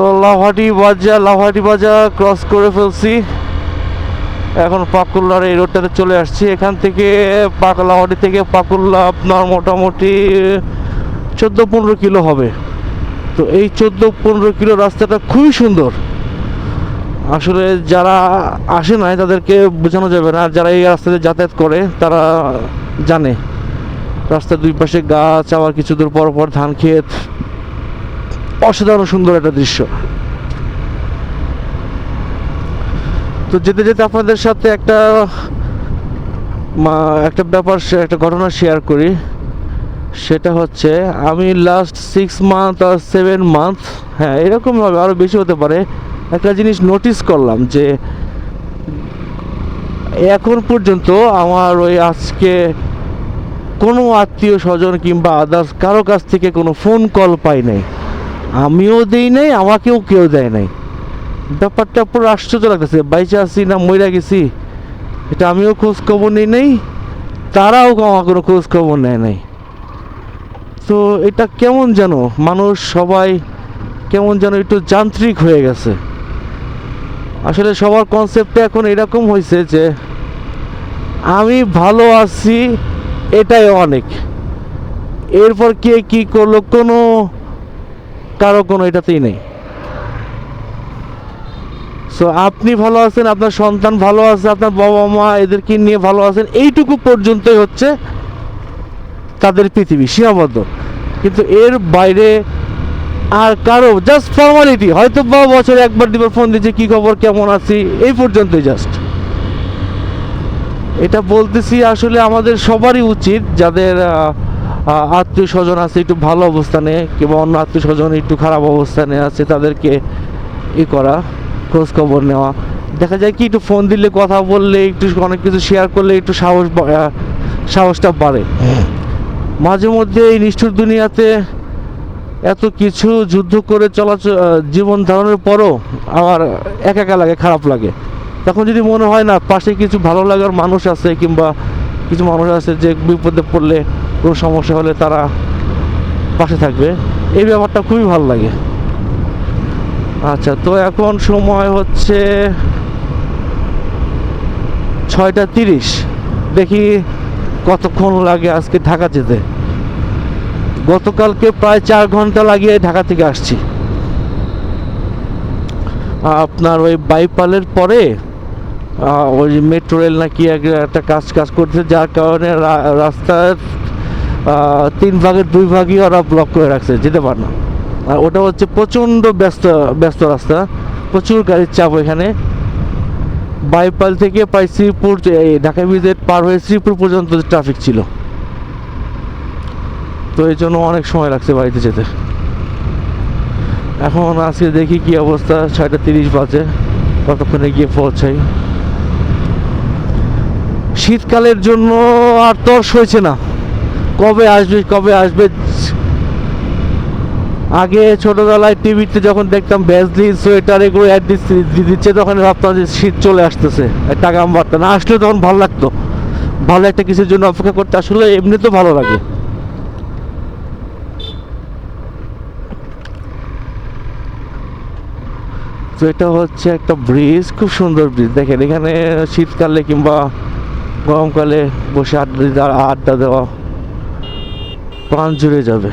তো লাভাটি বাজার ক্রস করে ফেলছি। এখন পাকুল্লার এই রোডটাতে চলে আসছি। এখান থেকে লাভাটি থেকে পাকুল্লা আপনার মোটামুটি 14-15 কিলো হবে। তো এই 14-15 কিলো রাস্তাটা খুবই সুন্দর। আসলে যারা আসে নাই তাদেরকে বোঝানো যাবে না, আর যারা এই রাস্তাতে যাতায়াত করে তারা জানে। রাস্তার দুই পাশে গাছ, আবার কিছু দূর পর পর ধান ক্ষেত, অসাধারণ সুন্দর একটা দৃশ্য। তো যেতে যেতে আপনাদের সাথে একটা ব্যাপার, একটা ঘটনা শেয়ার করি। সেটা হচ্ছে আমি লাস্ট 6 মান্থ আর 7 মান্থ, হ্যাঁ এরকম হবে, আরও বেশি হতে পারে, একটা জিনিস নোটিস করলাম যে এখন পর্যন্ত আমার ওই আজকে কোনো আত্মীয় স্বজন কিংবা আদার্স কারো কাছ থেকে কোনো ফোন কল পাই নাই। আমিও দেই নাই, আমাকেও কেউ দেয় নাই। ব্যাপারটা পুরো আশ্চর্য লাগতেছে। বাইচে আছি না মইরা গেছি, এটা আমিও খোঁজ খবর নিই নাই, তারাও আমার কোনো খোঁজ খবর নেয় নাই। তো এটা কেমন যেন, মানুষ সবাই কেমন যেন একটু যান্ত্রিক হয়ে গেছে। আসলে সবার কনসেপ্টটা এখন এরকম হয়েছে যে আমি ভালো আছি এটাই অনেক, এরপর কে কি করলো কোনো কারো কোনো এটাতেই নেই। সো আপনি ভালো আছেন, আপনার সন্তান ভালো আছে, আপনার বাবা মা এদেরকে নিয়ে ভালো আছেন, এইটুকু পর্যন্তই হচ্ছে তাদের পৃথিবী সীমাবদ্ধ। কিন্তু এর বাইরে আর কারো জাস্ট ফর্মালিটি, হয়তো বা বছরে একবার দুবার ফোন দিচ্ছে কি খবর কেমন আছি, এই পর্যন্তই জাস্ট। এটা বলতেছি আসলে আমাদের সবারই উচিত, যাদের আত্মীয় স্বজন আছে একটু ভালো অবস্থানে কিংবা অন্য আত্মীয় স্বজন একটু খারাপ অবস্থানে আছে, তাদেরকে করা, খোঁজ খবর নেওয়া। দেখা যায় কি একটু ফোন দিলে, কথা বললে, একটু অনেক কিছু শেয়ার করলে একটু সাহসটা বাড়ে। মাঝে মধ্যে এই নিষ্ঠুর দুনিয়াতে এত কিছু যুদ্ধ করে জীবন ধারণের পরও আমার একা লাগে, খারাপ লাগে। তখন যদি মনে হয় না পাশে কিছু ভালো লাগার মানুষ আছে, কিংবা কিছু মানুষ আছে যে বিপদে পড়লে, কোনো সমস্যা হলে তারা পাশে থাকবে, এই ব্যাপারটা খুবই ভালো লাগে। আচ্ছা, তো এখন সময় হচ্ছে 6:30। দেখি কতক্ষণ লাগে আজকে ঢাকা যেতে। গতকালকে প্রায় 4 ঘন্টা লাগিয়ে ঢাকা থেকে আসছি। আপনার ওই বাইপালের পরে ওই মেট্রো রেল নাকি একটা কাজ করছে, যার কারণে রাস্তার 3 ভাগের 2 ভাগই ওরা ব্লক করে রাখছে, যেতে পারে না। আর ওটা হচ্ছে প্রচণ্ড ব্যস্ত রাস্তা, প্রচুর গাড়ির চাপ এখানে। বাইপাল থেকে প্রায় শ্রীপুর, ঢাকা ভিজিট পার হয়ে শ্রীপুর পর্যন্ত ট্রাফিক ছিল। তো এই জন্য অনেক সময় লাগছে বাড়িতে যেতে। এখন আজকে দেখি কি অবস্থা, 6:30 বাজে, কতক্ষণে গিয়ে পৌঁছাই। শীতকালের জন্য আর তর্স হয়েছে না, কবে আসবে। আগে ছোটবেলায় টিভিতে যখন দেখতাম ভ্যাসলিন, সোয়েটার এগুলো অ্যাড দিচ্ছে, তখন ভাবতাম যে শীত চলে আসতেছে, টাকা বাড়তো না, আসলে তখন ভালো লাগতো। ভালো একটা কিছুর জন্য অপেক্ষা করতে আসলে এমনি তো ভালো লাগে। তো এটা হচ্ছে একটা ব্রিজ, খুব সুন্দর ব্রিজ। দেখেন এখানে শীতকালে কিংবা গরমকালে বসে আড্ডা দেওয়া প্রাণ জুড়ে যাবে।